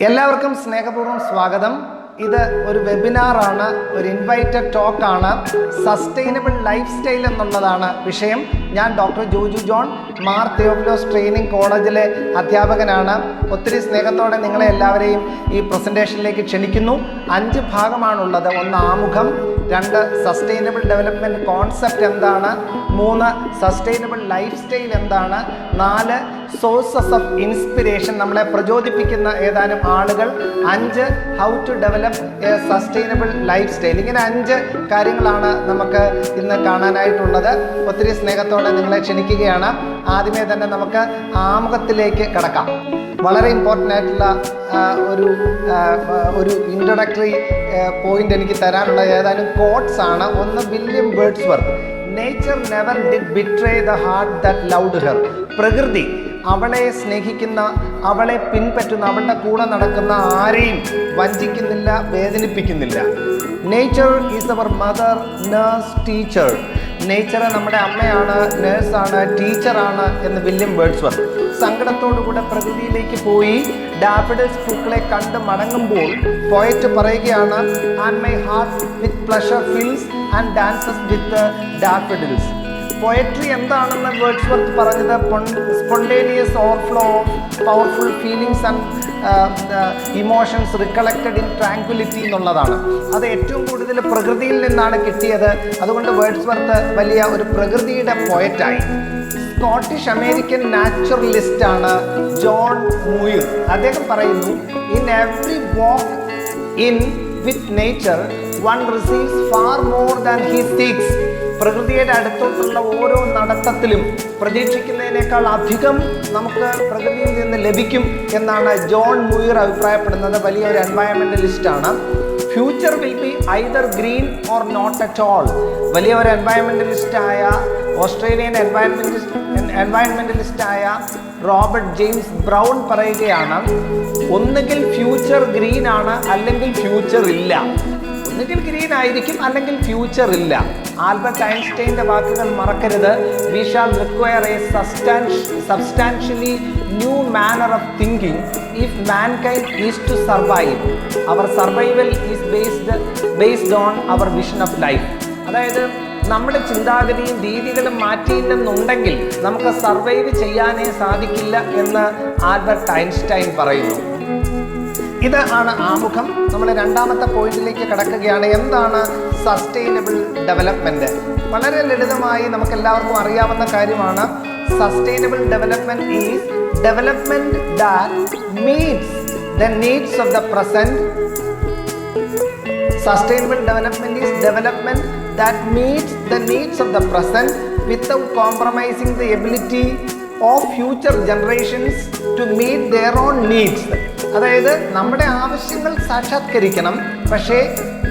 എല്ലാവർക്കും സ്നേഹപൂർവ്വം സ്വാഗതം. ഇത് ഒരു വെബിനാറാണ്, ഒരു ഇൻവൈറ്റഡ് ടോക്കാണ്. സസ്റ്റൈനബിൾ ലൈഫ് സ്റ്റൈൽ എന്നുള്ളതാണ് വിഷയം. ഞാൻ doctor Joju John, Mar Theophilos training കോളേജിലെ അധ്യാപകനാണ്. ഒത്തിരി സ്നേഹത്തോടെ നിങ്ങളെ എല്ലാവരെയും ഈ പ്രസൻറ്റേഷനിലേക്ക് ക്ഷണിക്കുന്നു. 5 ഭാഗമാണുള്ളത്. 1 ആമുഖം, 2 സസ്റ്റൈനബിൾ ഡെവലപ്മെൻറ്റ് കോൺസെപ്റ്റ് എന്താണ്, 3 സസ്റ്റൈനബിൾ ലൈഫ് സ്റ്റൈൽ എന്താണ്, 4 സോഴ്സസ് ഓഫ് ഇൻസ്പിരേഷൻ, നമ്മളെ പ്രചോദിപ്പിക്കുന്ന ഏതാനും ആളുകൾ, 5 how to develop a sustainable lifestyle. ഇങ്ങനെ 5 കാര്യങ്ങളാണ് നമുക്ക് ഇന്ന് കാണാനായിട്ടുള്ളത്. ഒത്തിരി സ്നേഹത്തോടെ നിങ്ങളെ ക്ഷണിക്കുകയാണ്. ആദ്യമേ തന്നെ നമുക്ക് ആമുഖത്തിലേക്ക് കടക്കാം. വളരെ ഇമ്പോർട്ടൻ്റ് ആയിട്ടുള്ള ഒരു ഇൻട്രൊഡക്ടറി പോയിന്റ് എനിക്ക് തരാനുള്ള ഏതാനും കോട്ട്സ് ആണ്. ഒന്ന് William Wordsworth, nature never did betray the heart that loved her. പ്രകൃതി അവളെ സ്നേഹിക്കുന്ന, അവളെ പിൻപറ്റുന്ന, അവളുടെ കൂടെ നടക്കുന്ന ആരെയും വഞ്ചിക്കുന്നില്ല, വേദനിപ്പിക്കുന്നില്ല. Nature is our mother, nurse, teacher. Nature നമ്മുടെ അമ്മയാണ്, നേഴ്സാണ്, ടീച്ചറാണ് എന്ന് വില്യം വേർഡ്സ്വർത്ത്. സങ്കടത്തോടുകൂടെ പ്രകൃതിയിലേക്ക് പോയി ഡാഫഡിൽസ് പൂക്കളെ കണ്ട് മടങ്ങുമ്പോൾ പോയറ്റ് പറയുകയാണ്, and my heart with pleasure fils and dances with daffodils. Poetry എന്താണെന്ന് വേർഡ്സ്വർത്ത് പറഞ്ഞത് spontaneous overflow of powerful feelings and emotions recollected in tranquillity എന്നുള്ളതാണ്. അത് ഏറ്റവും കൂടുതൽ പ്രകൃതിയിൽ നിന്നാണ് കിട്ടിയത്. അതുകൊണ്ട് വേർഡ്സ്വർത്ത് വലിയ ഒരു പ്രകൃതിയുടെ പോയറ്റായി. സ്കോട്ടിഷ് അമേരിക്കൻ നാച്ചുറലിസ്റ്റാണ് ജോൺ മൂയിർ. അദ്ദേഹം പറയുന്നു, in every walk in with nature one receives far more than he seeks. പ്രകൃതിയുടെ അടുത്തോട്ടുള്ള ഓരോ നടത്തത്തിലും പ്രതീക്ഷിക്കുന്നതിനേക്കാൾ അധികം നമുക്ക് പ്രകൃതിയിൽ നിന്ന് ലഭിക്കും എന്നാണ് ജോൺ മൂയിർ അഭിപ്രായപ്പെടുന്നത്. വലിയൊരു എൻവയറമെൻ്റലിസ്റ്റാണ്. Future will be either green or not at all. വലിയ ഒരു എൻവയറമെൻ്റലിസ്റ്റായ ഓസ്ട്രേലിയൻ എൻവയറമെൻ്റലിസ്റ്റായ റോബർട്ട് ജെയിംസ് ബ്രൗൺ പറയുകയാണ്, ഒന്നുകിൽ ഫ്യൂച്ചർ ഗ്രീൻ ആണ്, അല്ലെങ്കിൽ ഫ്യൂച്ചർ ഇല്ല. ഒന്നുകിൽ ഗ്രീൻ ആയിരിക്കും, അല്ലെങ്കിൽ ഫ്യൂച്ചർ ഇല്ല. ആൽബർട്ട് ഐൻസ്റ്റൈൻ്റെ വാക്കുകൾ മറക്കരുത്. We shall require a substantially new manner of thinking if mankind is to survive. Our survival is based on our vision of life. അതായത് നമ്മുടെ ചിന്താഗതിയും രീതികളും മാറ്റിയില്ലെന്നുണ്ടെങ്കിൽ നമുക്ക് സർവൈവ് ചെയ്യാനേ സാധിക്കില്ല എന്ന് ആൽബർട്ട് ഐൻസ്റ്റൈൻ പറയുന്നു. ഇത് ആണ് ആമുഖം. നമ്മൾ 2ാമത്തെ പോയിന്റിലേക്ക് കടക്കുകയാണ്. എന്താണ് സസ്റ്റൈനബിൾ ഡെവലപ്മെൻറ്റ്? വളരെ ലളിതമായി നമുക്ക് എല്ലാവർക്കും അറിയാവുന്ന കാര്യമാണ്. Sustainable development is development that meats the needs of the present. Sustainable development is development that meets the needs of the present without compromising the ability of future generations to meet their own needs. അതായത് നമ്മുടെ ആവശ്യങ്ങൾ സാക്ഷാത്കരിക്കണം, പക്ഷേ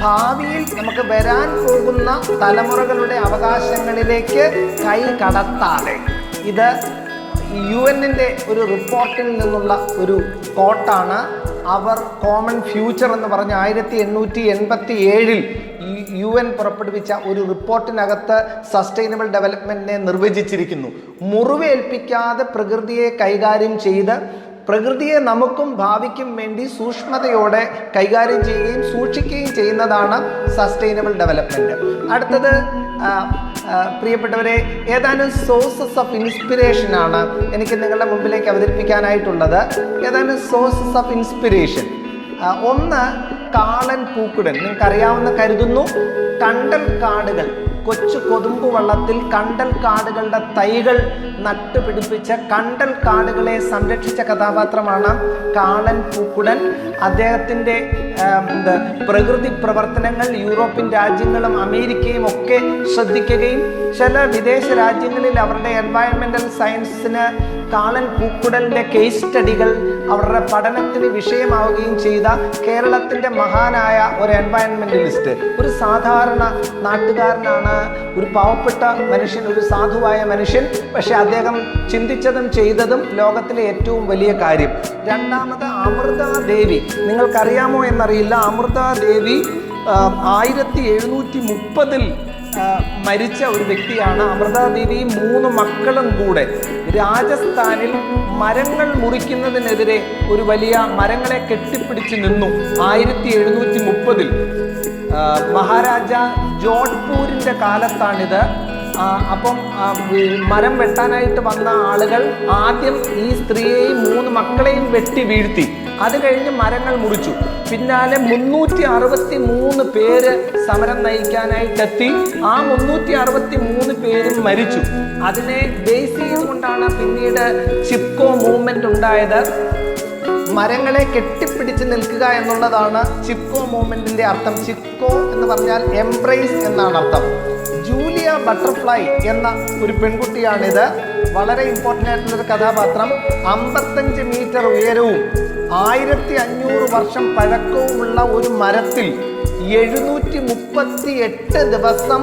ഭാവിയിൽ നമുക്ക് വരാൻ പോകുന്ന തലമുറകളുടെ അവകാശങ്ങളിലേക്ക് കൈ കടത്താതെ. ഇത് UN-ൻ്റെ ഒരു റിപ്പോർട്ടിൽ നിന്നുള്ള ഒരു കോട്ടാണ്. അവർ കോമൺ ഫ്യൂച്ചർ എന്ന് പറഞ്ഞ 1887 UN പുറപ്പെടുവിച്ച ഒരു റിപ്പോർട്ടിനകത്ത് സസ്റ്റൈനബിൾ ഡെവലപ്മെൻറ്റിനെ നിർവചിച്ചിരിക്കുന്നു. മുറിവേൽപ്പിക്കാതെ പ്രകൃതിയെ കൈകാര്യം ചെയ്ത് പ്രകൃതിയെ നമുക്കും ഭാവിക്കും വേണ്ടി സൂക്ഷ്മതയോടെ കൈകാര്യം ചെയ്യുകയും സൂക്ഷിക്കുകയും ചെയ്യുന്നതാണ് സസ്റ്റൈനബിൾ ഡെവലപ്മെൻറ്റ്. അടുത്തത് പ്രിയപ്പെട്ടവരെ, ഏതാനും സോഴ്സസ് ഓഫ് ഇൻസ്പിരേഷനാണ് എനിക്ക് നിങ്ങളുടെ മുമ്പിലേക്ക് അവതരിപ്പിക്കാനായിട്ടുള്ളത്. ഏതാനും സോഴ്സസ് ഓഫ് ഇൻസ്പിരേഷൻ. ഒന്ന്, കാളൻ പൂക്കുടൻ. നിങ്ങൾക്കറിയാവുന്ന കരുതുന്നു. കണ്ടൽ കാടുകൾ, കൊച്ചു കൊതുമ്പ് വള്ളത്തിൽ കണ്ടൽ കാടുകളുടെ തൈകൾ നട്ടുപിടിപ്പിച്ച, കണ്ടൽ കാടുകളെ സംരക്ഷിച്ച കഥാപാത്രമാണ് കാളൻ പൂക്കുടൻ. അദ്ദേഹത്തിൻ്റെ പ്രകൃതി പ്രവർത്തനങ്ങൾ യൂറോപ്യൻ രാജ്യങ്ങളും അമേരിക്കയും ഒക്കെ ശ്രദ്ധിക്കുകയും ചില വിദേശ രാജ്യങ്ങളിൽ അവരുടെ എൻവയറമെൻ്റൽ സയൻസിന് കാളൻ പൂക്കുടലിൻ്റെ കേസ് സ്റ്റഡികൾ അവരുടെ പഠനത്തിന് വിഷയമാവുകയും ചെയ്ത കേരളത്തിൻ്റെ മഹാനായ ഒരു എൻവയറമെൻ്റലിസ്റ്റ്. ഒരു സാധാരണ നാട്ടുകാരനാണ്, ഒരു പാവപ്പെട്ട മനുഷ്യൻ, ഒരു സാധുവായ മനുഷ്യൻ. പക്ഷെ അദ്ദേഹം ചിന്തിച്ചതും ചെയ്തതും ലോകത്തിലെ ഏറ്റവും വലിയ കാര്യം. 2ാമത് അമൃതാദേവി. നിങ്ങൾക്കറിയാമോ എന്നറിയില്ല, അമൃതാദേവി 1730 മരിച്ച ഒരു വ്യക്തിയാണ്. അമൃത ദേവി 3 മക്കളും കൂടെ രാജസ്ഥാനിൽ മരങ്ങൾ മുറിക്കുന്നതിനെതിരെ ഒരു വലിയ മരങ്ങളെ കെട്ടിപ്പിടിച്ച് നിന്നു. 1730 മഹാരാജ ജോധ്പൂരിൻ്റെ കാലത്താണിത്. അപ്പം മരം വെട്ടാനായിട്ട് വന്ന ആളുകൾ ആദ്യം ഈ സ്ത്രീയെയും 3 മക്കളെയും വെട്ടി വീഴ്ത്തി. അത് കഴിഞ്ഞ് മരങ്ങൾ മുറിച്ചു. പിന്നാലെ 363 പേര് സമരം നയിക്കാനായിട്ടെത്തി. ആ 363 പേരും മരിച്ചു. അതിനെ ബേസ് ചെയ്തുകൊണ്ടാണ് പിന്നീട് ചിപ്കോ മൂവ്മെന്റ് ഉണ്ടായത്. മരങ്ങളെ കെട്ടിപ്പിടിച്ച് നിൽക്കുക എന്നുള്ളതാണ് ചിപ്കോ മൂവ്മെന്റിന്റെ അർത്ഥം. ചിപ്കോ എന്ന് പറഞ്ഞാൽ എംബ്രേസ് എന്നാണ് അർത്ഥം. ജൂലിയ ബട്ടർഫ്ലൈ എന്ന ഒരു പെൺകുട്ടിയാണിത്. വളരെ ഇമ്പോർട്ടൻ്റ് ആയിട്ടുള്ളൊരു കഥാപാത്രം. 55 മീറ്റർ ഉയരവും 1500 വർഷം പഴക്കവുമുള്ള ഒരു മരത്തിൽ 738 ദിവസം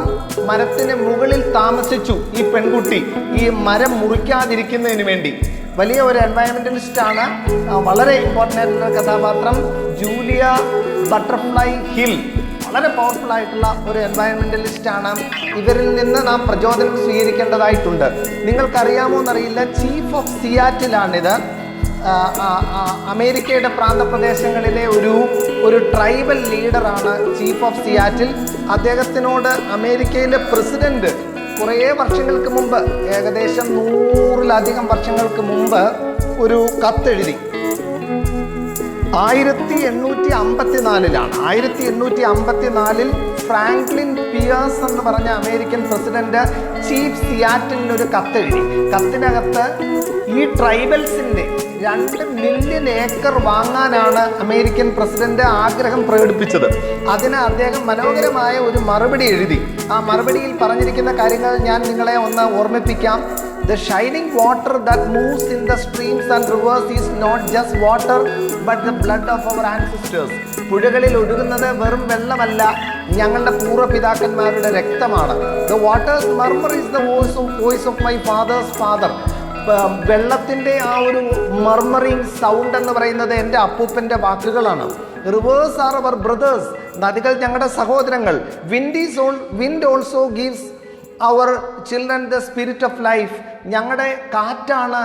മരത്തിന് മുകളിൽ താമസിച്ചു ഈ പെൺകുട്ടി, ഈ മരം മുറിക്കാതിരിക്കുന്നതിന് വേണ്ടി. വലിയ ഒരു എൻവയറമെന്റലിസ്റ്റ് ആണ്. വളരെ ഇമ്പോർട്ടൻ്റ് ആയിട്ടുള്ള കഥാപാത്രം ജൂലിയ ബട്ടർഫ്ലൈ ഹിൽ. വളരെ പവർഫുൾ ആയിട്ടുള്ള ഒരു എൻവയറമെന്റലിസ്റ്റ് ആണ്. ഇവരിൽ നിന്ന് നാം പ്രചോദനം സ്വീകരിക്കേണ്ടതായിട്ടുണ്ട്. നിങ്ങൾക്കറിയാമോ എന്നറിയില്ല, ചീഫ് ഓഫ് സിയാറ്റിലാണിത്. അമേരിക്കയുടെ പ്രാന്തപ്രദേശങ്ങളിലെ ഒരു ട്രൈബൽ ലീഡറാണ് ചീഫ് ഓഫ് സിയാറ്റിൽ. അദ്ദേഹത്തിനോട് അമേരിക്കയിലെ പ്രസിഡന്റ് കുറേ വർഷങ്ങൾക്ക് മുമ്പ്, ഏകദേശം 100-ലധികം വർഷങ്ങൾക്ക് മുമ്പ് ഒരു കത്തെഴുതി. 1854 1854 ഫ്രാങ്ക്ലിൻ പിയേഴ്സ് എന്ന് പറഞ്ഞ അമേരിക്കൻ പ്രസിഡന്റ് ചീഫ് സിയാറ്റിലിന് ഒരു കത്തെഴുതി. കത്തിനകത്ത് ഈ ട്രൈബൽസിന്റെ 2 മില്യൺ ഏക്കർ വാങ്ങാനാണ് അമേരിക്കൻ പ്രസിഡന്റ് ആഗ്രഹം പ്രകടിപ്പിച്ചത്. അതിന് അദ്ദേഹം മനോഹരമായ ഒരു മറുപടി എഴുതി. ആ മറുപടിയിൽ പറഞ്ഞിരിക്കുന്ന കാര്യങ്ങൾ ഞാൻ നിങ്ങളെ ഒന്ന് ഓർമ്മിപ്പിക്കാം. The shining water that moves in the streams and rivers is not just water but the blood of our ancestors. പുഴകളിൽ ഒഴുകുന്നത് വെറും വെള്ളമല്ല, ഞങ്ങളുടെ പൂർവ്വപിതാക്കന്മാരുടെ രക്തമാണ്. The water's murmur is the voice of my father's father. വെള്ളത്തിൻ്റെ ആ ഒരു മർമറിങ് സൗണ്ട് എന്ന് പറയുന്നത് എൻ്റെ അപ്പൂപ്പൻ്റെ വാക്കുകളാണ്. Rivers are our brothers. നദികൾ ഞങ്ങളുടെ സഹോദരങ്ങൾ. Wind also gives our children the spirit of life. ഞങ്ങളുടെ കാറ്റാണ്,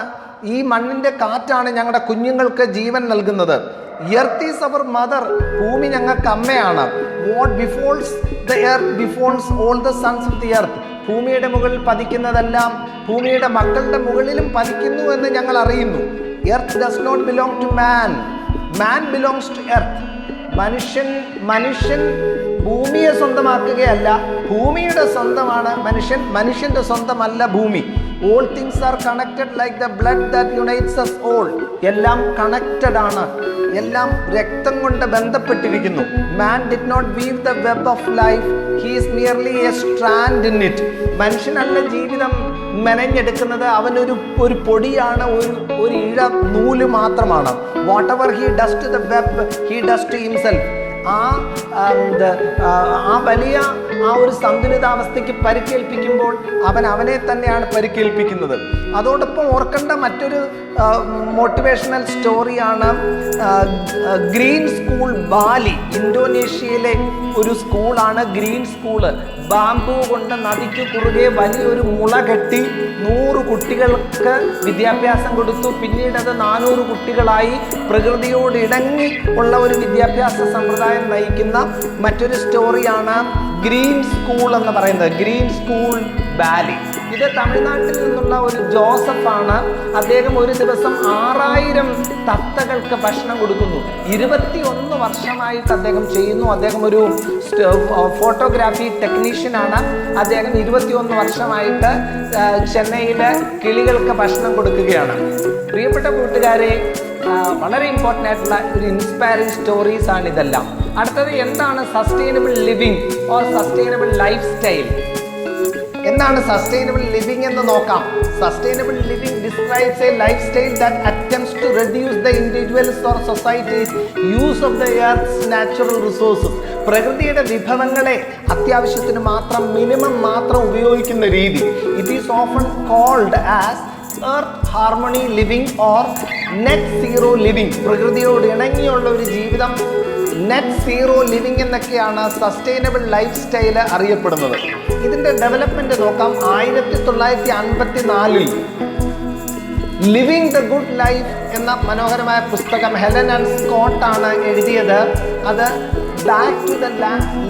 ഈ മണ്ണിൻ്റെ കാറ്റാണ് ഞങ്ങളുടെ കുഞ്ഞുങ്ങൾക്ക് ജീവൻ നൽകുന്നത്. Earth is our mother. ഭൂമി ഞങ്ങൾക്ക് അമ്മയാണ്. What befalls the earth befalls all the sons of the earth. ഭൂമിയുടെ മുകളിൽ പതിക്കുന്നതെല്ലാം ഭൂമിയുടെ മക്കളുടെ മുകളിലും പതിക്കുന്നു എന്ന് ഞങ്ങൾ അറിയുന്നു. Earth does not belong to man. Man belongs to earth. മനുഷ്യൻ ഭൂമിയെ സ്വന്തമാക്കുകയല്ല, ഭൂമിയുടെ സ്വന്തമാണ് മനുഷ്യൻ. മനുഷ്യന്റെ സ്വന്തമല്ല ഭൂമി. All things are connected like the blood that unites us all. എല്ലാം കണക്റ്റഡ് ആണ്, എല്ലാം രക്തം കൊണ്ട് ബന്ധപ്പെട്ടിരിക്കുന്നു. Man did not weave the web of life. He is merely a strand in it. മനുഷ്യനല്ല ജീവിതം മെനഞ്ഞെടുക്കുന്നത്, അവനൊരു പൊടിയാണ്, ഒരു ഇഴ നൂല് മാത്രമാണ്. Whatever he does to the web, he does to himself. ആ വലിയ ആ ഒരു സന്തുലിതാവസ്ഥയ്ക്ക് പരിക്കേൽപ്പിക്കുമ്പോൾ അവനെ തന്നെയാണ് പരിക്കേൽപ്പിക്കുന്നത്. അതോടൊപ്പം ഓർക്കേണ്ട മറ്റൊരു മോട്ടിവേഷണൽ സ്റ്റോറിയാണ് ഗ്രീൻ സ്കൂൾ ബാലി. ഇന്തോനേഷ്യയിലെ ഒരു സ്കൂളാണ് ഗ്രീൻ സ്കൂള്. ബാംബു കൊണ്ട് നദിക്ക് കുറുകെ വലിയൊരു മുള കെട്ടി 100 കുട്ടികൾക്ക് വിദ്യാഭ്യാസം കൊടുത്തു. പിന്നീട് അത് 400 കുട്ടികളായി പ്രകൃതിയോട് ഇണങ്ങി ഉള്ള ഒരു വിദ്യാഭ്യാസ സമ്പ്രദായം നയിക്കുന്ന മറ്റൊരു സ്റ്റോറിയാണ് ഗ്രീൻ സ്കൂൾ എന്ന് പറയുന്നത്. Green school Valley. ഇത് തമിഴ്നാട്ടിൽ നിന്നുള്ള ഒരു ജോസഫാണ്. അദ്ദേഹം ഒരു ദിവസം 6000 തത്തകൾക്ക് ഭക്ഷണം കൊടുക്കുന്നു. 21 വർഷമായിട്ട് അദ്ദേഹം ചെയ്യുന്നു. അദ്ദേഹം ഒരു ഫോട്ടോഗ്രാഫി ടെക്നീഷ്യനാണ്. അദ്ദേഹം 21 വർഷമായിട്ട് ചെന്നൈയിലെ കിളികൾക്ക് ഭക്ഷണം കൊടുക്കുകയാണ്. പ്രിയപ്പെട്ട കൂട്ടുകാരെ, വളരെ ഇമ്പോർട്ടൻ്റ് ആയിട്ടുള്ള ഒരു ഇൻസ്പയറിംഗ് സ്റ്റോറീസ് ആണ് ഇതെല്ലാം. അടുത്തത് എന്താണ് sustainable living or sustainable lifestyle? എന്താണ് സസ്റ്റൈനബിൾ ലിവിങ് എന്ന് നോക്കാം. Sustainable living describes a lifestyle that attempts to reduce the individuals or societies use of the earth natural resources. പ്രകൃതിയുടെ വിഭവങ്ങളെ അത്യാവശ്യത്തിന് മാത്രം, മിനിമം മാത്രം ഉപയോഗിക്കുന്ന രീതി. It is often called as earth harmony living or net zero living. പ്രകൃതിയോട് ഇണങ്ങിയുള്ള ഒരു ജീവിതം, നെറ്റ് സീറോ ലിവിങ് എന്നൊക്കെയാണ് സസ്റ്റൈനബിൾ ലൈഫ് സ്റ്റൈല് അറിയപ്പെടുന്നത്. ഇതിൻ്റെ ഡെവലപ്മെൻറ്റ് നോക്കാം. 1954 ലിവിങ് ദ ഗുഡ് ലൈഫ് എന്ന മനോഹരമായ പുസ്തകം ഹെലൻ ആൻഡ് സ്കോട്ടാണ് എഴുതിയത്. അത് back to the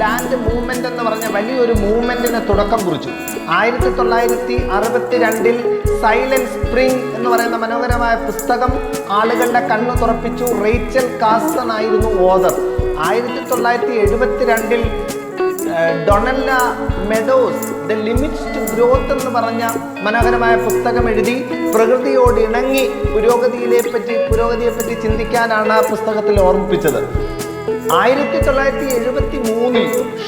land movement എന്ന് പറഞ്ഞ വലിയൊരു മൂവ്മെൻറ്റിന് തുടക്കം കുറിച്ചു. 1962 സൈലന്റ് സ്പ്രിംഗ് എന്ന് പറയുന്ന മനോഹരമായ പുസ്തകം ആളുകളുടെ കണ്ണു തുറപ്പിച്ചു. റേച്ചൽ കാസൺ ആയിരുന്നു author. 1972 Donella Meadows the limits to growth എന്ന് പറഞ്ഞ മനോഹരമായ പുസ്തകം എഴുതി. പ്രകൃതിയോട് ഇണങ്ങി പുരോഗതിയെപ്പറ്റി ചിന്തിക്കാനാണ് ആ പുസ്തകത്തിൽ ഓർമ്മിപ്പിച്ചത്. 1973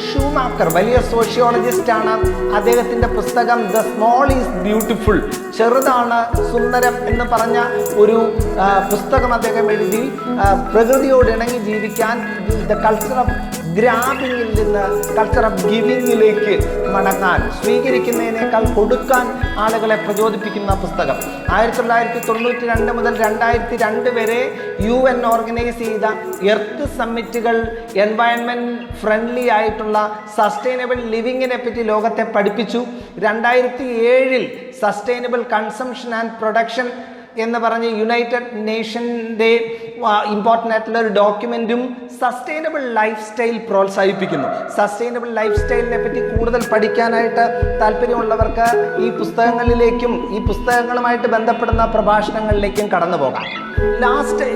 ഷൂമാക്കർ വലിയ സോഷ്യോളജിസ്റ്റ് ആണ്. അദ്ദേഹത്തിൻ്റെ പുസ്തകം ദ സ്മോൾ ഈസ് ബ്യൂട്ടിഫുൾ, ചെറുതാണ് സുന്ദരം എന്ന് പറഞ്ഞ ഒരു പുസ്തകം അദ്ദേഹം എഴുതി. പ്രകൃതിയോട് ഇണങ്ങി ജീവിക്കാൻ ദ കൾച്ചർ ഓഫ് ഗ്രാബിങ്ങിൽ നിന്ന് കൾച്ചർ ഓഫ് ഗിവിങ്ങിലേക്ക് മടങ്ങാൻ, സ്വീകരിക്കുന്നതിനേക്കാൾ കൊടുക്കാൻ ആളുകളെ പ്രചോദിപ്പിക്കുന്ന പുസ്തകം. 1992 മുതൽ 2002 വരെ UN ഓർഗനൈസ് ചെയ്ത എർത്ത് സമ്മിറ്റുകൾ എൻവയൺമെൻറ്റ് ഫ്രണ്ട്ലി ആയിട്ടുള്ള സസ്റ്റൈനബിൾ ലിവിങ്ങിനെ പറ്റി ലോകത്തെ പഠിപ്പിച്ചു. 2007 സസ്റ്റൈനബിൾ കൺസംഷൻ ആൻഡ് പ്രൊഡക്ഷൻ എന്ന് പറഞ്ഞ് യുണൈറ്റഡ് നേഷൻ്റെ ഇമ്പോർട്ടൻ്റ് ആയിട്ടുള്ള ഒരു ഡോക്യുമെൻറ്റും സസ്റ്റൈനബിൾ ലൈഫ് സ്റ്റൈൽ പ്രോത്സാഹിപ്പിക്കുന്നു. സസ്റ്റൈനബിൾ ലൈഫ് സ്റ്റൈലിനെ പറ്റി കൂടുതൽ പഠിക്കാനായിട്ട് താല്പര്യമുള്ളവർക്ക് ഈ പുസ്തകങ്ങളിലേക്കും ഈ പുസ്തകങ്ങളുമായിട്ട് ബന്ധപ്പെടുന്ന പ്രഭാഷണങ്ങളിലേക്കും കടന്നു പോകാം. Last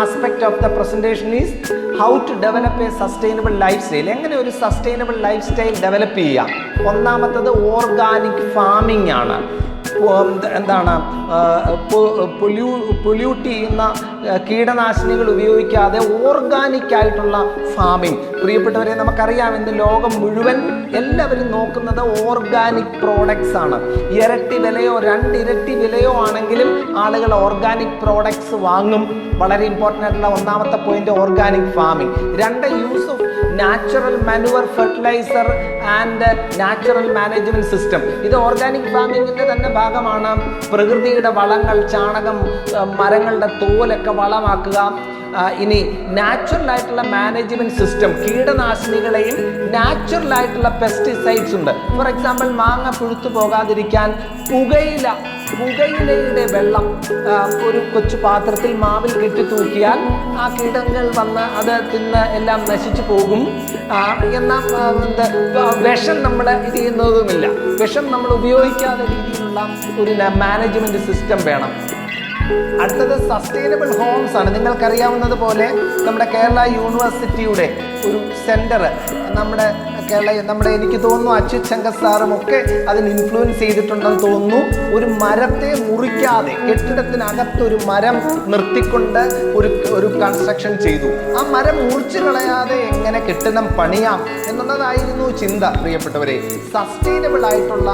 aspect of the presentation is how to develop a sustainable lifestyle. എങ്ങനെ ഒരു സസ്റ്റൈനബിൾ ലൈഫ് സ്റ്റൈൽ ഡെവലപ്പ് ചെയ്യാം? ഒന്നാമത്തത് ഓർഗാനിക് ഫാമിംഗ് ആണ്. എന്താണ് പൊല്യൂട്ട് ചെയ്യുന്ന കീടനാശിനികൾ ഉപയോഗിക്കാതെ ഓർഗാനിക് ആയിട്ടുള്ള ഫാമിംഗ്. പ്രിയപ്പെട്ടവരെ, നമുക്കറിയാം ഇന്ന് ലോകം മുഴുവൻ എല്ലാവരും നോക്കുന്നത് ഓർഗാനിക് പ്രോഡക്ട്സ് ആണ്. ഇരട്ടി വിലയോ 2 ഇരട്ടി വിലയോ ആണെങ്കിലും ആളുകൾ ഓർഗാനിക് പ്രോഡക്ട്സ് വാങ്ങും. വളരെ ഇമ്പോർട്ടൻ്റ് ആയിട്ടുള്ള ഒന്നാമത്തെ point organic farming. 2 use of natural manoeuvre fertiliser and natural management system. ഇത് ഓർഗാനിക് ഫാമിങ്ങിൻ്റെ തന്നെ ഭാഗമാണ്. പ്രകൃതിയുടെ വളങ്ങൾ, ചാണകം, മരങ്ങളുടെ തോലൊക്കെ വളമാക്കുക. ഇനി നാച്ചുറൽ ആയിട്ടുള്ള മാനേജ്മെൻറ്റ് സിസ്റ്റം, കീടനാശിനികളെയും നാച്ചുറൽ ആയിട്ടുള്ള പെസ്റ്റിസൈഡ്സ് ഉണ്ട്. ഫോർ എക്സാമ്പിൾ, മാങ്ങ പുഴുത്തു പോകാതിരിക്കാൻ പുകയിലയുടെ വെള്ളം ഒരു കൊച്ചു പാത്രത്തിൽ മാവിൽ കെട്ടി തൂക്കിയാൽ ആ കീടങ്ങൾ വന്ന് അത് തിന്ന് എല്ലാം നശിച്ചു പോകും. എന്നാൽ വിഷം നമ്മൾ ഇത് ചെയ്യുന്നതുമില്ല. വിഷം നമ്മൾ ഉപയോഗിക്കാത്ത രീതിയിലുള്ള ഒരു മാനേജ്മെൻറ്റ് സിസ്റ്റം വേണം. അടുത്തത് സസ്റ്റൈനബിൾ ഹോംസ് ആണ്. നിങ്ങൾക്കറിയാവുന്നതുപോലെ നമ്മുടെ കേരള യൂണിവേഴ്സിറ്റിയുടെ ഒരു സെൻറ്റർ നമ്മുടെ എനിക്ക് തോന്നുന്നു അച്യുത് ശങ്കർ സാറും ഒക്കെ അതിന് ഇൻഫ്ലുവൻസ് ചെയ്തിട്ടുണ്ടെന്ന് തോന്നുന്നു. ഒരു മരത്തെ മുറിക്കാതെ കെട്ടിടത്തിനകത്തൊരു മരം നിർത്തിക്കൊണ്ട് ഒരു കൺസ്ട്രക്ഷൻ ചെയ്തു. ആ മരം മുറിച്ചു കളയാതെ എങ്ങനെ കെട്ടിടം പണിയാം എന്നുള്ളതായിരുന്നു ചിന്ത. പ്രിയപ്പെട്ടവരെ, സസ്റ്റൈനബിൾ ആയിട്ടുള്ള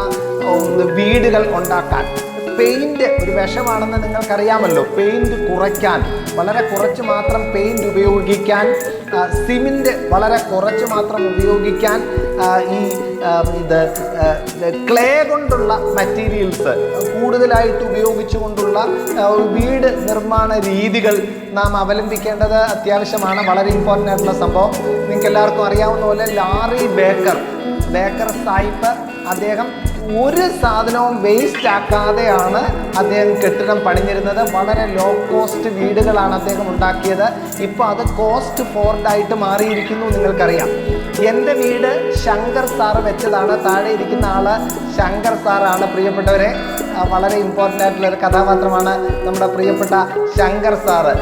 വീടുകൾ ഉണ്ടാക്കാൻ പെയിൻറ്റ് ഒരു വിഷമാണെന്ന് നിങ്ങൾക്കറിയാമല്ലോ. പെയിൻറ്റ് കുറയ്ക്കാൻ, വളരെ കുറച്ച് മാത്രം പെയിൻറ്റ് ഉപയോഗിക്കാൻ, സിമെൻറ്റ് വളരെ കുറച്ച് മാത്രം ഉപയോഗിക്കാൻ, ക്ലേ കൊണ്ടുള്ള മെറ്റീരിയൽസ് കൂടുതലായിട്ട് ഉപയോഗിച്ചുകൊണ്ടുള്ള വീട് നിർമ്മാണ രീതികൾ നാം അവലംബിക്കേണ്ടത് അത്യാവശ്യമാണ്. വളരെ ഇമ്പോർട്ടൻ്റ് ആയിട്ടുള്ള സംഭവം. നിങ്ങൾക്ക് എല്ലാവർക്കും അറിയാവുന്ന പോലെ ലാറി ബേക്കർ സാഹിബ് അദ്ദേഹം ഒരു സാധനവും വേസ്റ്റ് ആക്കാതെയാണ് അദ്ദേഹം കെട്ടിടം പണിഞ്ഞിരുന്നത്. വളരെ ലോ കോസ്റ്റ് വീടുകളാണ് അദ്ദേഹം ഉണ്ടാക്കിയത്. ഇപ്പോൾ അത് കോസ്റ്റ് ഫോർഡായിട്ട് മാറിയിരിക്കുന്നു. നിങ്ങൾക്കറിയാം, എൻ്റെ വീട് ശങ്കർ സാറ് വെച്ചതാണ്. താഴെ ഇരിക്കുന്ന ആള് ശങ്കർ സാറാണ്. പ്രിയപ്പെട്ടവരെ, വളരെ ഇമ്പോർട്ടൻ്റ് ആയിട്ടുള്ള ഒരു കഥാപാത്രമാണ് നമ്മുടെ പ്രിയപ്പെട്ട ശങ്കർ സാറ്.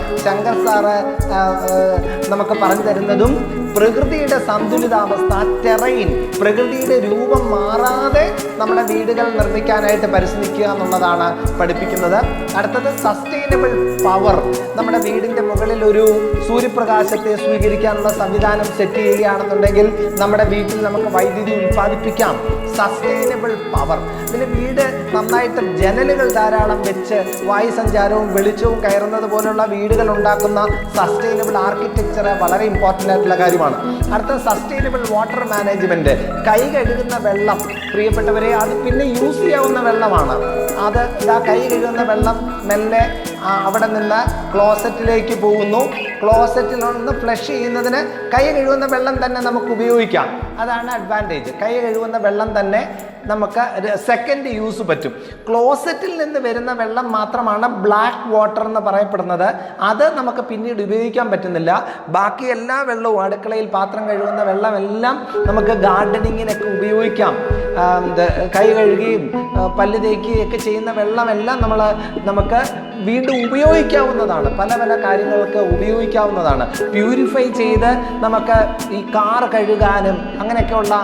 നമുക്ക് പറഞ്ഞു തരുന്നതും പ്രകൃതിയുടെ സന്തുലിതാവസ്ഥ, ടെറൈൻ, പ്രകൃതിയുടെ രൂപം മാറാതെ നമ്മുടെ വീടുകൾ നിർമ്മിക്കാനായിട്ട് പരിശ്രമിക്കുക എന്നുള്ളതാണ് പഠിപ്പിക്കുന്നത്. അടുത്തത് സസ്റ്റൈനബിൾ പവർ. നമ്മുടെ വീടിൻ്റെ മുകളിൽ ഒരു സൂര്യപ്രകാശത്തെ സ്വീകരിക്കാനുള്ള സംവിധാനം സെറ്റ് ചെയ്യുകയാണെന്നുണ്ടെങ്കിൽ നമ്മുടെ വീട്ടിൽ നമുക്ക് വൈദ്യുതി ഉൽപ്പാദിപ്പിക്കാം. Sustainable power. പിന്നെ വീട് നന്നായിട്ട് ജനലുകൾ ധാരാളം വെച്ച് വായുസഞ്ചാരവും വെളിച്ചവും കയറുന്നത് പോലുള്ള വീടുകൾ ഉണ്ടാക്കുന്ന സസ്റ്റൈനബിൾ ആർക്കിടെക്ചർ വളരെ ഇമ്പോർട്ടൻ്റ് ആയിട്ടുള്ള കാര്യമാണ്. അടുത്ത സസ്റ്റൈനബിൾ വാട്ടർ മാനേജ്മെൻറ്റ്. കൈ കഴുകുന്ന വെള്ളം പ്രിയപ്പെട്ടവരെ അത് പിന്നെ യൂസ് ചെയ്യാവുന്ന വെള്ളമാണ്. അത് കൈ കഴുകുന്ന വെള്ളം മെല്ലെ അവിടെ നിന്ന് ക്ലോസറ്റിലേക്ക് പോകുന്നു. ക്ലോസറ്റിൽ നിന്ന് ഫ്ലഷ് ചെയ്യുന്നതിന് കൈ കഴുകുന്ന വെള്ളം തന്നെ നമുക്ക് ഉപയോഗിക്കാം. അതാണ് അഡ്വാൻറ്റേജ്. കൈ കഴുകുന്ന വെള്ളം തന്നെ നമുക്ക് സെക്കൻഡ് യൂസ് പറ്റും. ക്ലോസറ്റിൽ നിന്ന് വരുന്ന വെള്ളം മാത്രമാണ് ബ്ലാക്ക് വാട്ടർ എന്ന് പറയപ്പെടുന്നത്. അത് നമുക്ക് പിന്നീട് ഉപയോഗിക്കാൻ പറ്റുന്നില്ല. ബാക്കി എല്ലാ വെള്ളവും അടുക്കളയിൽ പാത്രം കഴുകുന്ന വെള്ളമെല്ലാം നമുക്ക് ഗാർഡനിങ്ങിനൊക്കെ ഉപയോഗിക്കാം. കൈ കഴുകുകയും പല്ല് തേക്കുകയൊക്കെ ചെയ്യുന്ന വെള്ളമെല്ലാം നമുക്ക് വീണ്ടും ഉപയോഗിക്കാവുന്നതാണ്. പല പല കാര്യങ്ങൾക്ക് ഉപയോഗിക്കാവുന്നതാണ്. പ്യൂരിഫൈ ചെയ്ത് നമുക്ക് ഈ കാർ കഴുകാനും അങ്ങനെയൊക്കെയുള്ള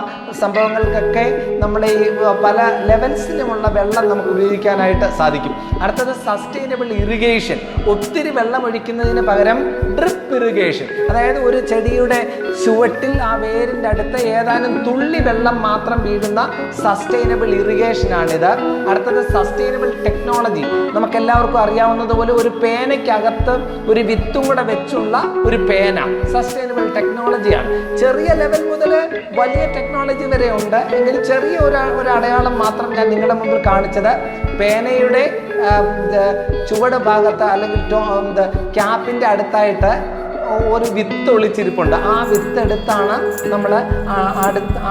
സംഭവങ്ങൾക്കൊക്കെ നമ്മുടെ ഈ പല ലെവൽസിലുമുള്ള വെള്ളം നമുക്ക് ഉപയോഗിക്കാനായിട്ട് സാധിക്കും. അടുത്തത് സസ്റ്റൈനബിൾ ഇറിഗേഷൻ. ഒത്തിരി വെള്ളം ഒഴിക്കുന്നതിന് പകരം ഡ്രിപ്പ് ഇറിഗേഷൻ, അതായത് ഒരു ചെടിയുടെ ചുവട്ടിൽ ആ വേരിൻ്റെ അടുത്ത് ഏതാനും തുള്ളി വെള്ളം മാത്രം വീഴുന്ന സസ്റ്റൈനബിൾ ഇറിഗേഷനാണിത്. അടുത്തത് സസ്റ്റൈനബിൾ ടെക്നോളജി. നമുക്കെല്ലാവർക്കും അറിയാവുന്നതുപോലെ ഒരു പേനയ്ക്കകത്ത് ഒരു വിത്തും കൂടെ വെച്ചുള്ള ഒരു പേന സസ്റ്റൈനബിൾ ടെക്നോളജിയാണ്. ചെറിയ ലെവൽ മുതൽ വലിയ ടെക്നോളജി വരെ ഉണ്ട്. എങ്കിലും ചെറിയ ഒരു അടയാളം മാത്രം ഞാൻ നിങ്ങളുടെ മുമ്പിൽ കാണിച്ചത്. പേനയുടെ ചുവട് ഭാഗത്ത് അല്ലെങ്കിൽ ക്യാപ്പിൻ്റെ അടുത്തായിട്ട് ഒരു വിത്ത് ഒളിച്ചിരിപ്പുണ്ട്. ആ വിത്ത് എടുത്താണ് നമ്മൾ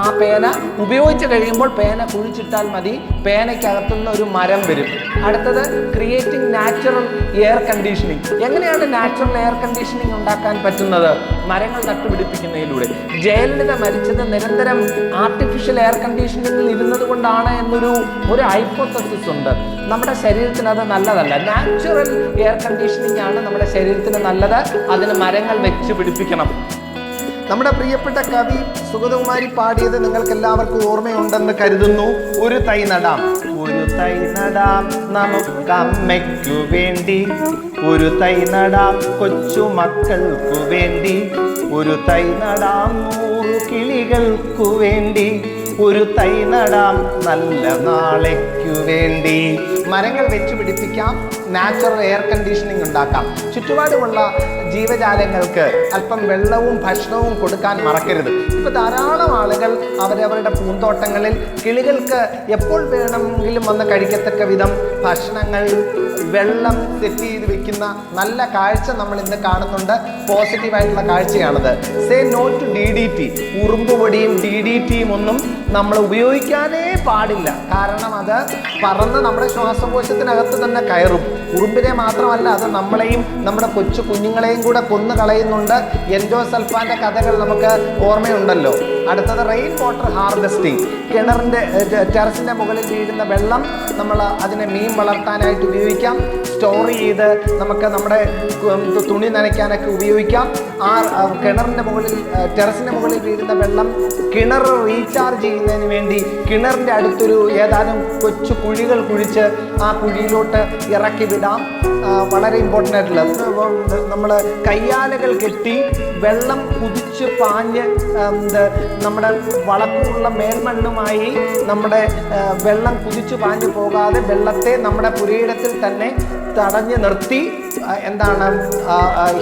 ആ പേന ഉപയോഗിച്ച് കഴിയുമ്പോൾ പേന കുഴിച്ചിട്ടാൽ മതി. പേനയ്ക്കകത്തുനിന്ന് ഒരു മരം വരും. അടുത്തത് ക്രിയേറ്റിംഗ് നാച്ചുറൽ എയർ കണ്ടീഷനിങ്. എങ്ങനെയാണ് നാച്ചുറൽ എയർ കണ്ടീഷനിങ് ഉണ്ടാക്കാൻ പറ്റുന്നത്? മരങ്ങൾ നട്ടുപിടിപ്പിക്കുന്നതിലൂടെ. ജയലളിത മരിച്ചത് നിരന്തരം ആർട്ടിഫിഷ്യൽ എയർ കണ്ടീഷനിങ്ങിൽ ഇരുന്നത് കൊണ്ടാണ് എന്നൊരു ഹൈപ്പോത്തസിസ് ഉണ്ട്. നമ്മുടെ ശരീരത്തിന് അത് നല്ലതല്ല. നാച്ചുറൽ എയർ കണ്ടീഷനിങ് ആണ് നമ്മുടെ ശരീരത്തിന് നല്ലത്. അതിന് മരങ്ങൾ വെച്ച് പിടിപ്പിക്കണം. നമ്മുടെ പ്രിയപ്പെട്ട കവി സുഗതകുമാരി പാടിയത് നിങ്ങൾക്ക് എല്ലാവർക്കും ഓർമ്മയുണ്ടെന്ന് കരുതുന്നു. ഒരു തൈ നടാം, ഒരു തൈ നടാം നമുക്കമ്മയ്ക്കു വേണ്ടി, ഒരു തൈ നടാം കൊച്ചുമക്കൾക്കു വേണ്ടി, ഒരു തൈ നടാം 100 കിളികൾക്കു വേണ്ടി, ഒരു തൈ നടാം നല്ല നാളേക്കു വേണ്ടി. മരങ്ങൾ വെച്ച് പിടിപ്പിക്കാം, നാച്ചുറൽ എയർ കണ്ടീഷനിങ് ഉണ്ടാക്കാം. ചുറ്റുപാടുമുള്ള ജീവജാലങ്ങൾക്ക് അല്പം വെള്ളവും ഭക്ഷണവും കൊടുക്കാൻ മറക്കരുത്. ഇപ്പോൾ ധാരാളം ആളുകൾ അവരവരുടെ പൂന്തോട്ടങ്ങളിൽ കിളികൾക്ക് എപ്പോൾ വേണമെങ്കിലും വന്ന് കഴിക്കത്തക്ക വിധം ഭക്ഷണങ്ങൾ, വെള്ളം സെറ്റ് ചെയ്ത് വെക്കുന്ന നല്ല കാഴ്ച നമ്മൾ ഇന്ന് കാണുന്നുണ്ട്. പോസിറ്റീവായിട്ടുള്ള കാഴ്ചയാണത്. Say no to DDT. ഉറുമ്പുപൊടിയും DDTയും ഒന്നും നമ്മൾ ഉപയോഗിക്കാനേ പാടില്ല. കാരണം അത് പറന്ന് നമ്മുടെ ശ്വാസകോശത്തിനകത്ത് തന്നെ കയറും. ഉറുമ്പിനെ മാത്രമല്ല, അത് നമ്മളെയും നമ്മുടെ കൊച്ചു കുഞ്ഞുങ്ങളെയും കൂടെ കൊന്നു കളയുന്നുണ്ട്. എൻഡോസൾഫാൻ്റെ കഥകൾ നമുക്ക് ഓർമ്മയുണ്ടല്ലോ. അടുത്തത് റെയിൻ വാട്ടർ ഹാർവെസ്റ്റിംഗ്. കിണറിൻ്റെ ടെറസിൻ്റെ മുകളിൽ വീഴുന്ന വെള്ളം നമ്മൾ അതിനെ മീൻ വളർത്താനായിട്ട് ഉപയോഗിക്കാം. സ്റ്റോർ ചെയ്ത് നമുക്ക് നമ്മുടെ തുണി നനയ്ക്കാനൊക്കെ ഉപയോഗിക്കാം. ആ കിണറിൻ്റെ മുകളിൽ ടെറസിൻ്റെ മുകളിൽ വീഴുന്ന വെള്ളം കിണർ റീചാർജ് ചെയ്യുന്നതിന് വേണ്ടി കിണറിൻ്റെ അടുത്തൊരു ഏതാനും കൊച്ചു കുഴികൾ കുഴിച്ച് ആ കുഴിയിലോട്ട് ഇറക്കി വിടാം. വളരെ ഇമ്പോർട്ടൻ്റ് ആയിട്ടുള്ള നമ്മൾ കയ്യാലകൾ കെട്ടി വെള്ളം കുതിച്ച് പാഞ്ഞ് നമ്മുടെ വളക്കൂറുള്ള മേൽമണ്ണുമായി നമ്മുടെ വെള്ളം കുതിച്ചു പാഞ്ഞു പോകാതെ വെള്ളത്തെ നമ്മുടെ പുരയിടത്തിൽ തന്നെ തടഞ്ഞു നിർത്തി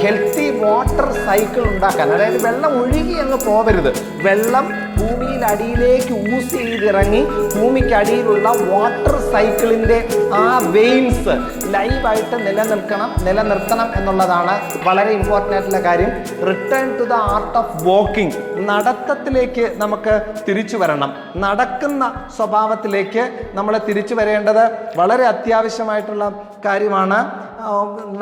ഹെൽത്തി വാട്ടർ സൈക്കിൾ ഉണ്ടാക്കാൻ. അതായത് വെള്ളം ഒഴുകി അങ്ങ് പോകരുത്. വെള്ളം ഭൂമിയിൽ അടിയിലേക്ക് ഊസ് ചെയ്തിറങ്ങി ഭൂമിക്കടിയിലുള്ള വാട്ടർ സൈക്കിളിൻ്റെ ആ വെയിൻസ് ലൈവായിട്ട് നിലനിർത്തണം എന്നുള്ളതാണ് വളരെ ഇമ്പോർട്ടൻ്റ് ആയിട്ടുള്ള കാര്യം. Return to the art of walking. നടത്തത്തിലേക്ക് നമുക്ക് തിരിച്ചു വരണം. നടക്കുന്ന സ്വഭാവത്തിലേക്ക് നമ്മൾ തിരിച്ചു വരേണ്ടത് വളരെ അത്യാവശ്യമായിട്ടുള്ള കാര്യമാണ്.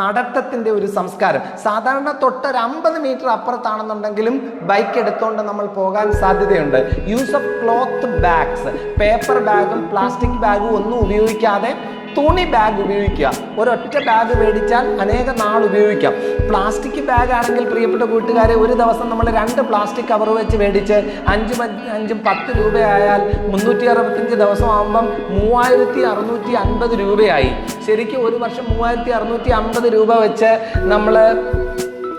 നടത്തത്തിൻ്റെ ഒരു സംസ്കാരം. സാധാരണ തൊട്ടൊരു 50 മീറ്റർ അപ്പുറത്താണെന്നുണ്ടെങ്കിലും ബൈക്ക് എടുത്തുകൊണ്ട് നമ്മൾ പോകാൻ സാധ്യതയുണ്ട്. Use of cloth bags. Paper ബാഗും പ്ലാസ്റ്റിക് ബാഗും ഒന്നും ഉപയോഗിക്കാതെ തുണി ബാഗ് ഉപയോഗിക്കുക. ഒരൊറ്റ ബാഗ് മേടിച്ചാൽ അനേക നാൾ ഉപയോഗിക്കാം. പ്ലാസ്റ്റിക് ബാഗ് ആണെങ്കിൽ പ്രിയപ്പെട്ട കൂട്ടുകാരെ, ഒരു ദിവസം നമ്മൾ 2 പ്ലാസ്റ്റിക് കവർ വെച്ച് മേടിച്ച് 5-10 രൂപയായാൽ 365 ദിവസം ആകുമ്പം 3650 രൂപയായി. ശരിക്കും ഒരു വർഷം 3650 രൂപ വെച്ച് നമ്മൾ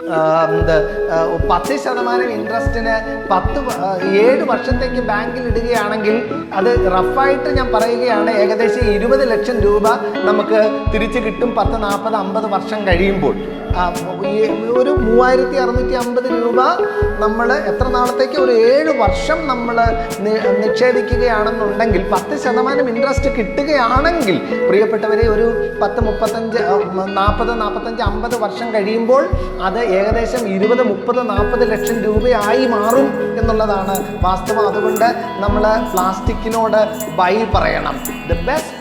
10% ഇൻട്രസ്റ്റിന് 7 വർഷത്തേക്ക് ബാങ്കിൽ ഇടുകയാണെങ്കിൽ അത് റഫായിട്ട് ഞാൻ പറയുകയാണ്, ഏകദേശം 20 ലക്ഷം രൂപ നമുക്ക് തിരിച്ച് കിട്ടും 10, 40, 50 വർഷം കഴിയുമ്പോൾ. ഒരു 3650 രൂപ നമ്മൾ എത്ര നാളത്തേക്ക്, ഒരു 7 വർഷം നമ്മൾ നിക്ഷേപിക്കുകയാണെന്നുണ്ടെങ്കിൽ 10% ഇൻട്രസ്റ്റ് കിട്ടുകയാണെങ്കിൽ പ്രിയപ്പെട്ടവരെ, ഒരു 10, 35, 40, 45, 50 വർഷം കഴിയുമ്പോൾ അത് ഏകദേശം 20, 30, 40 ലക്ഷം രൂപയായി മാറും എന്നുള്ളതാണ് വാസ്തവം. അതുകൊണ്ട് നമ്മൾ പ്ലാസ്റ്റിക്കിനോട് ബൈ പറയണം. ദ ബെസ്റ്റ്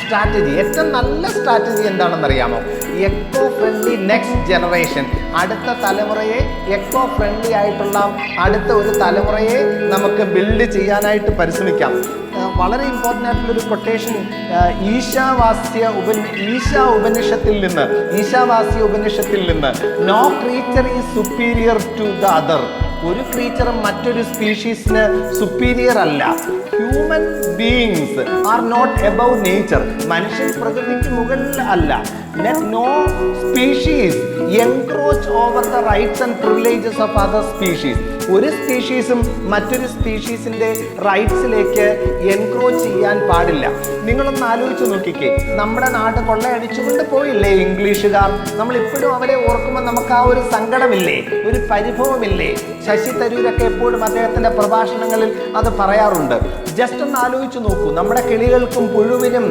സ്ട്രാറ്റജി, ഏറ്റവും നല്ല സ്ട്രാറ്റജി എന്താണെന്നറിയാമോ? എക്കോ ഫ്രണ്ട്ലി നെക്സ്റ്റ് ജനറേഷൻ, അടുത്ത തലമുറയെ എക്കോ ഫ്രണ്ട്ലി ആയിട്ടുള്ള അടുത്ത ഒരു തലമുറയെ നമുക്ക് ബിൽഡ് ചെയ്യാനായിട്ട് പരിശ്രമിക്കാം. വളരെ ഇമ്പോർട്ടൻ്റ് ആയിട്ടുള്ളൊരു കൊട്ടേഷൻ ഈശാവാസ്യ ഉപനിഷത്തിൽ നിന്ന് no creature is superior to the other. ഒരു ക്രീച്ചറും മറ്റൊരു സ്പീഷീസിന് സുപ്പീരിയർ അല്ല. Human beings are not above nature. മനുഷ്യൻ പ്രകൃതിക്ക് മുകളിൽ അല്ല. Let no species encroach over the rights and privileges of other species. ഒരു സ്പീഷീസും മറ്റൊരു സ്പീഷീസിൻ്റെ റൈറ്റ്സിലേക്ക് എൻക്രോച്ച് ചെയ്യാൻ പാടില്ല. നിങ്ങളൊന്ന് ആലോചിച്ച് നോക്കിക്കേ, നമ്മുടെ നാട് കൊള്ളയടിച്ചുകൊണ്ട് പോയില്ലേ ഇംഗ്ലീഷുകാർ? നമ്മളിപ്പോഴും അവരെ ഓർക്കുമ്പോൾ നമുക്ക് ആ ഒരു സങ്കടമില്ലേ, ഒരു പരിഭവമില്ലേ? ശശി തരൂരൊക്കെ എപ്പോഴും അദ്ദേഹത്തിൻ്റെ പ്രഭാഷണങ്ങളിൽ അത് പറയാറുണ്ട്. ജസ്റ്റ് ഒന്ന് ആലോചിച്ച് നോക്കൂ, നമ്മുടെ കിളികൾക്കും പുഴുവിനും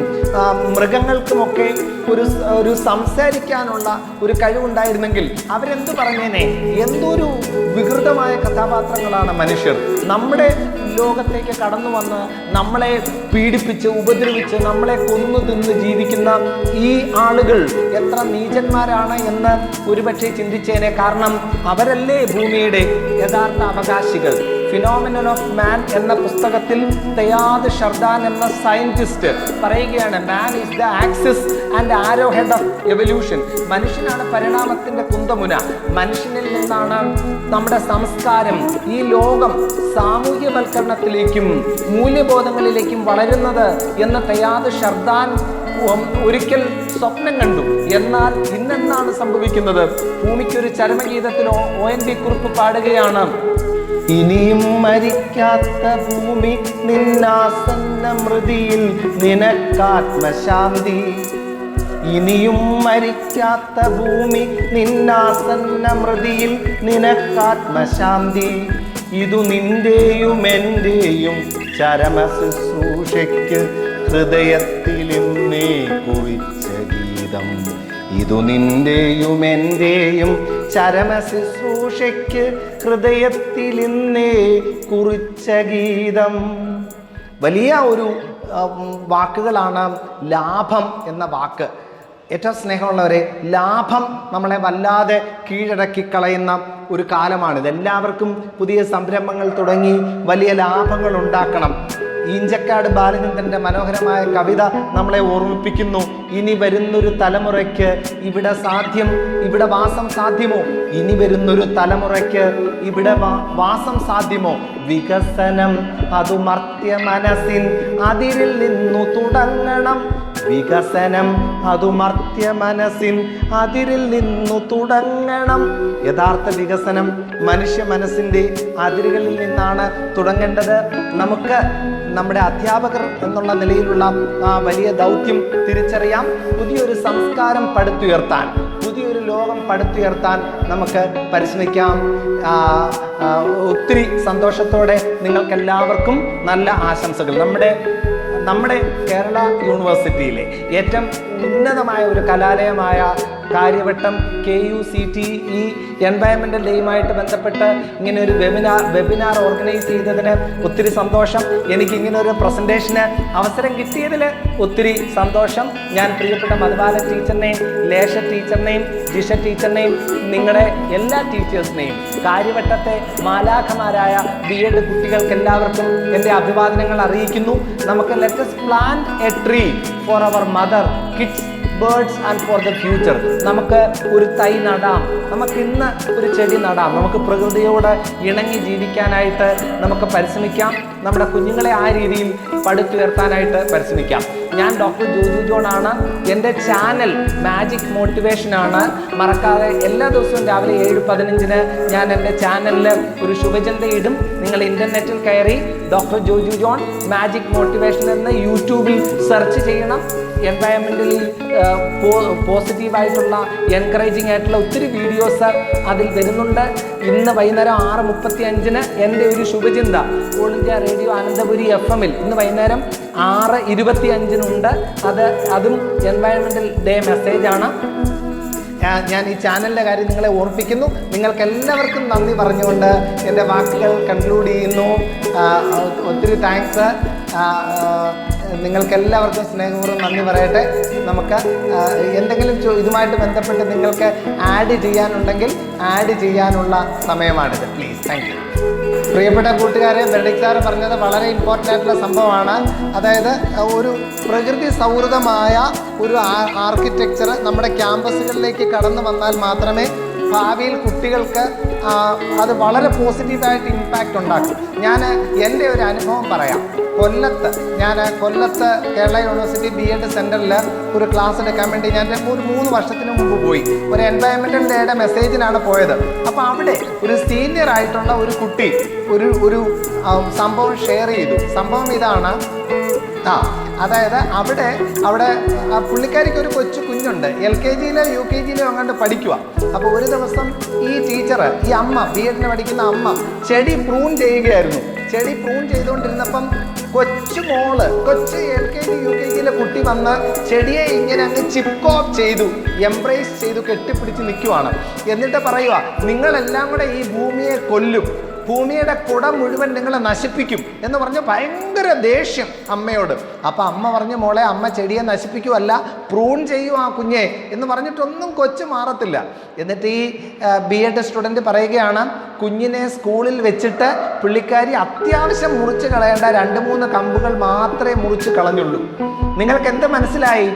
മൃഗങ്ങൾക്കുമൊക്കെ ഒരു സംസാരിക്കാനുള്ള ഒരു കഴിവുണ്ടായിരുന്നെങ്കിൽ അവരെന്ത് പറഞ്ഞേനെ? എന്തൊരു വികൃതമായ കഥാപാത്രങ്ങളാണ് മനുഷ്യർ. നമ്മുടെ ലോകത്തേക്ക് കടന്നു വന്ന് നമ്മളെ പീഡിപ്പിച്ച് ഉപദ്രവിച്ച് നമ്മളെ കൊന്നു തിന്ന് ജീവിക്കുന്ന ഈ ആളുകൾ എത്ര നീചന്മാരാണ് എന്ന് ഒരുപക്ഷെ ചിന്തിച്ചേനെ. കാരണം അവരല്ലേ ഭൂമിയുടെ യഥാർത്ഥ അവകാശികൾ. ഫിനോമിനൽ ഓഫ് മാൻ എന്ന പുസ്തകത്തിൽ തയാദ് ഷർദാൻ എന്ന സയന്റിസ്റ്റ് പറയുകയാണ്, man is the axis and arrow head of evolution. മനുഷ്യനാണ് പരിണാമത്തിന്റെ കുന്തമുന. മനുഷ്യനിൽ നിന്നാണ് നമ്മുടെ സംസ്കാരം, ഈ ലോകം സാമൂഹ്യവൽക്കരണത്തിലേക്കും മൂല്യബോധങ്ങളിലേക്കും വളരുന്നത് എന്ന് തയാദ് ഷർദാൻ ഒരിക്കൽ സ്വപ്നം കണ്ടു. എന്നാൽ ഇന്നെന്താണ് സംഭവിക്കുന്നത്? ഭൂമിക്കൊരു ചരമഗീതത്തിൽ ONV കുറിപ്പ് പാടുകയാണ്, ഇനിയും മരിക്കാത്ത ഭൂമി നിന്നാസന്ന മൃതിയിൽ നിനക്കാത്മശാന്തി. ഇനിയും മരിക്കാത്ത ഭൂമി നിന്നാസന്ന മൃതിയിൽ നിനക്കാത്മശാന്തി. ഇതു നിന്റെയും എന്റെയും ചരമ ശുശ്രൂഷയ്ക്ക് ഹൃദയത്തിലിന്നേ കുറിച്ച ഗീതം. ഇതു നിന്റെയും എന്റെയും ചരമ ശുശ്രൂഷയ്ക്ക് ഹൃദയത്തിലിന്നേ കുറിച്ച ഗീതം. വലിയ ഒരു വാക്കുകളാണ് ലാഭം എന്ന വാക്ക്. ഏറ്റവും സ്നേഹമുള്ളവരെ, ലാഭം നമ്മളെ വല്ലാതെ കീഴടക്കി കളയുന്ന ഒരു കാലമാണിത്. എല്ലാവർക്കും പുതിയ സംരംഭങ്ങൾ തുടങ്ങി വലിയ ലാഭങ്ങൾ ഉണ്ടാക്കണം. ഈഞ്ചക്കാട് ബാലചന്ദ്രൻ്റെ മനോഹരമായ കവിത നമ്മളെ ഓർമ്മിപ്പിക്കുന്നു, ഇനി വരുന്നൊരു തലമുറയ്ക്ക് ഇവിടെ വാസം സാധ്യമോ? ഇനി വരുന്നൊരു തലമുറയ്ക്ക് ഇവിടെ വാസം സാധ്യമോ? വികസനം അതു മർത്യ മനസ്സിൻ അതിരിൽ നിന്നു തുടങ്ങണം. വികസനം അതു മർത്യ മനസ്സിൻ അതിരിൽ നിന്നു തുടങ്ങണം. യഥാർത്ഥ വികസനം മനുഷ്യ മനസ്സിൻ്റെ അതിരുകളിൽ നിന്നാണ് തുടങ്ങേണ്ടത്. നമുക്ക് നമ്മുടെ അധ്യാപകർ എന്നുള്ള നിലയിലുള്ള ആ വലിയ ദൗത്യം തിരിച്ചറിയാം. പുതിയൊരു സംസ്കാരം പടുത്തുയർത്താൻ, പുതിയൊരു ലോകം പടുത്തുയർത്താൻ നമുക്ക് പരിശ്രമിക്കാം. ഒത്തിരി സന്തോഷത്തോടെ നിങ്ങൾക്കെല്ലാവർക്കും നല്ല ആശംസകൾ. നമ്മുടെ കേരള യൂണിവേഴ്സിറ്റിയിലെ ഏറ്റവും ഉന്നതമായ ഒരു കലാലയമായ കാര്യവട്ടം KUCTE എൻവയൺമെൻ്റൽ ഡേയുമായിട്ട് ബന്ധപ്പെട്ട് ഇങ്ങനെ ഒരു വെബിനാർ ഓർഗനൈസ് ചെയ്തതിന് ഒത്തിരി സന്തോഷം. എനിക്ക് ഇങ്ങനെ ഒരു പ്രസൻറ്റേഷന് അവസരം കിട്ടിയതിൽ ഒത്തിരി സന്തോഷം. ഞാൻ പ്രിയപ്പെട്ട മധുബാല ടീച്ചറിനെയും ലേഷ ടീച്ചറിനെയും ജിഷ ടീച്ചറിനെയും നിങ്ങളുടെ എല്ലാ ടീച്ചേഴ്സിനെയും കാര്യവട്ടത്തെ മാലാഖമാരായ BEd കുട്ടികൾക്ക് എല്ലാവർക്കും എൻ്റെ അഭിവാദനങ്ങൾ അറിയിക്കുന്നു. നമുക്ക് let us plant a tree for our mother, kids, birds and for the future. നമുക്ക് ഒരു തൈ നടാം, നമുക്ക് ഇന്ന് ഒരു ചെടി നടാം. നമുക്ക് പ്രകൃതിയോട് ഇണങ്ങി ജീവിക്കാനായിട്ട് നമുക്ക് പരിശ്രമിക്കാം. നമ്മുടെ കുഞ്ഞുങ്ങളെ ആ രീതിയിൽ പടുത്തുയർത്താനായിട്ട് പരിശ്രമിക്കാം. ഞാൻ ഡോക്ടർ ജോജു ജോൺ ആണ്. എൻ്റെ ചാനൽ മാജിക് മോട്ടിവേഷൻ ആണ്. മറക്കാതെ എല്ലാ ദിവസവും രാവിലെ 7:15 ഞാൻ എൻ്റെ ചാനലിൽ ഒരു ശുഭചിന്ത ഇടും. നിങ്ങൾ ഇൻ്റർനെറ്റിൽ കയറി doctor Joju John magic motivation എന്ന് യൂട്യൂബിൽ സെർച്ച് ചെയ്യണം. എൻവയൺമെൻ്റലി പോസിറ്റീവായിട്ടുള്ള എൻകറേജിങ് ആയിട്ടുള്ള ഒത്തിരി വീഡിയോസ് അതിൽ വരുന്നുണ്ട്. ഇന്ന് വൈകുന്നേരം 6:35 എൻ്റെ ഒരു ശുഭചിന്ത All India Radio Ananthapuri FM ഇന്ന് വൈകുന്നേരം 6:25 അതും എൻവയൺമെൻ്റൽ ഡേ മെസ്സേജാണ്. ഞാൻ ഈ ചാനലിൻ്റെ കാര്യം നിങ്ങളെ ഓർപ്പിക്കുന്നു. നിങ്ങൾക്ക് എല്ലാവർക്കും നന്ദി പറഞ്ഞുകൊണ്ട് എൻ്റെ വാക്കുകൾ കൺക്ലൂഡ് ചെയ്യുന്നു. ഒത്തിരി താങ്ക്സ്. നിങ്ങൾക്കെല്ലാവർക്കും സ്നേഹപൂർവ്വം നന്ദി പറയട്ടെ. നമുക്ക് എന്തെങ്കിലും ഇതുമായിട്ട് ബന്ധപ്പെട്ട് നിങ്ങൾക്ക് ആഡ് ചെയ്യാനുണ്ടെങ്കിൽ ആഡ് ചെയ്യാനുള്ള സമയമാണിത്. പ്ലീസ്. Thank you. പ്രിയപ്പെട്ട കൂട്ടുകാരെ, ബെനഡിക്ട് സാറ് പറഞ്ഞത് വളരെ ഇമ്പോർട്ടൻ്റ് ആയിട്ടുള്ള സംഭവമാണ്. അതായത് ഒരു പ്രകൃതി സൗഹൃദമായ ഒരു ആർക്കിടെക്ചർ നമ്മുടെ ക്യാമ്പസുകളിലേക്ക് കടന്നു വന്നാൽ മാത്രമേ ഭാവിയിൽ കുട്ടികൾക്ക് അത് വളരെ പോസിറ്റീവായിട്ട് ഇമ്പാക്റ്റ് ഉണ്ടാക്കും. ഞാൻ എൻ്റെ ഒരു അനുഭവം പറയാം. കൊല്ലത്ത് കേരള യൂണിവേഴ്സിറ്റി BEd സെൻറ്ററിൽ ഒരു ക്ലാസ് എടുക്കാൻ വേണ്ടി ഞാൻ ഒരു 3 വർഷത്തിന് മുമ്പ് പോയി. ഒരു എൻവയൺമെൻ്റൽ ഡേയുടെ മെസ്സേജിനാണ് പോയത്. അപ്പോൾ അവിടെ ഒരു സീനിയർ ആയിട്ടുള്ള ഒരു കുട്ടി ഒരു സംഭവം ഷെയർ ചെയ്തു. സംഭവം ഇതാണ്. അതായത് അവിടെ പുള്ളിക്കാരിക്ക് ഒരു കുഞ്ഞുണ്ട്. LKGയിലോ UKGയിലോ അങ്ങോട്ട് പഠിക്കുക. അപ്പോൾ ഒരു ദിവസം ഈ ടീച്ചർ, ഈ അമ്മ, BEdന് പഠിക്കുന്ന അമ്മ ചെടി പ്രൂൺ ചെയ്യുകയായിരുന്നു. ചെടി പ്രൂൺ ചെയ്തുകൊണ്ടിരുന്നപ്പം കൊച്ചു LKG UKGയിലെ കുട്ടി വന്ന് ചെടിയെ ഇങ്ങനെ അങ്ങ് ചിപ്കോപ്പ് ചെയ്തു, എംബ്രേസ് ചെയ്തു, കെട്ടിപ്പിടിച്ച് നിൽക്കുവാണ്. എന്നിട്ട് പറയുക, നിങ്ങളെല്ലാം കൂടെ ഈ ഭൂമിയെ കൊല്ലും, ഭൂമിയുടെ കുട മുഴുവൻ നിങ്ങളെ നശിപ്പിക്കും എന്ന് പറഞ്ഞ് ഭയങ്കര ദേഷ്യം അമ്മയോട്. അപ്പം അമ്മ പറഞ്ഞു, മോളെ, അമ്മ ചെടിയെ നശിപ്പിക്കുമല്ല, പ്രൂൺ ചെയ്യും ആ കുഞ്ഞെ എന്ന് പറഞ്ഞിട്ടൊന്നും കൊച്ചു മാറത്തില്ല. എന്നിട്ട് ഈ BEd സ്റ്റുഡൻറ്റ് പറയുകയാണ്, കുഞ്ഞിനെ സ്കൂളിൽ വെച്ചിട്ട് പുള്ളിക്കാരി അത്യാവശ്യം മുറിച്ച് കളയേണ്ട 2-3 കമ്പുകൾ മാത്രമേ മുറിച്ച് കളഞ്ഞുള്ളൂ. നിങ്ങൾക്ക് എന്ത് മനസ്സിലായി?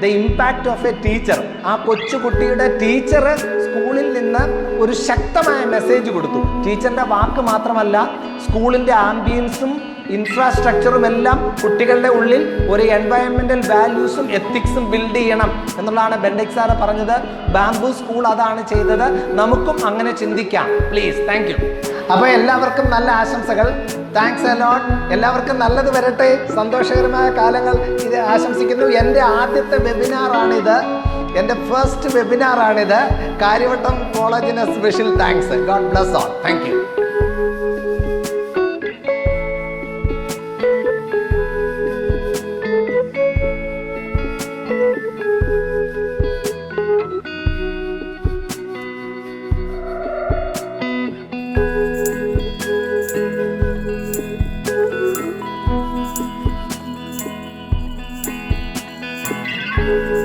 The impact of A teacher. ആ കൊച്ചുകുട്ടിയുടെ ടീച്ചർ സ്കൂളിൽ നിന്ന് ഒരു ശക്തമായ മെസ്സേജ് കൊടുത്തു. ടീച്ചറിൻ്റെ വാക്ക് മാത്രമല്ല, സ്കൂളിൻ്റെ ആംബിയൻസും ഇൻഫ്രാസ്ട്രക്ചറും എല്ലാം കുട്ടികളുടെ ഉള്ളിൽ ഒരു എൻവയൺമെൻ്റൽ വാല്യൂസും എത്തിക്സും ബിൽഡ് ചെയ്യണം എന്നുള്ളതാണ് ബെനഡിക്ട് സാറ് പറഞ്ഞത്. ബാംബു സ്കൂൾ അതാണ് ചെയ്തത്. നമുക്കും അങ്ങനെ ചിന്തിക്കാം. പ്ലീസ്. Thank you. അപ്പോൾ എല്ലാവർക്കും നല്ല ആശംസകൾ. Thanks a lot. എല്ലാവർക്കും നല്ലത് വരട്ടെ. സന്തോഷകരമായ കാലങ്ങൾ ഇത് ആശംസിക്കുന്നു. എൻ്റെ ആദ്യത്തെ വെബിനാറാണിത്. എൻ്റെ ഫസ്റ്റ് വെബിനാറാണിത്. കാര്യവട്ടം കോളേജിന് special thanks. God bless all. Thank you. you.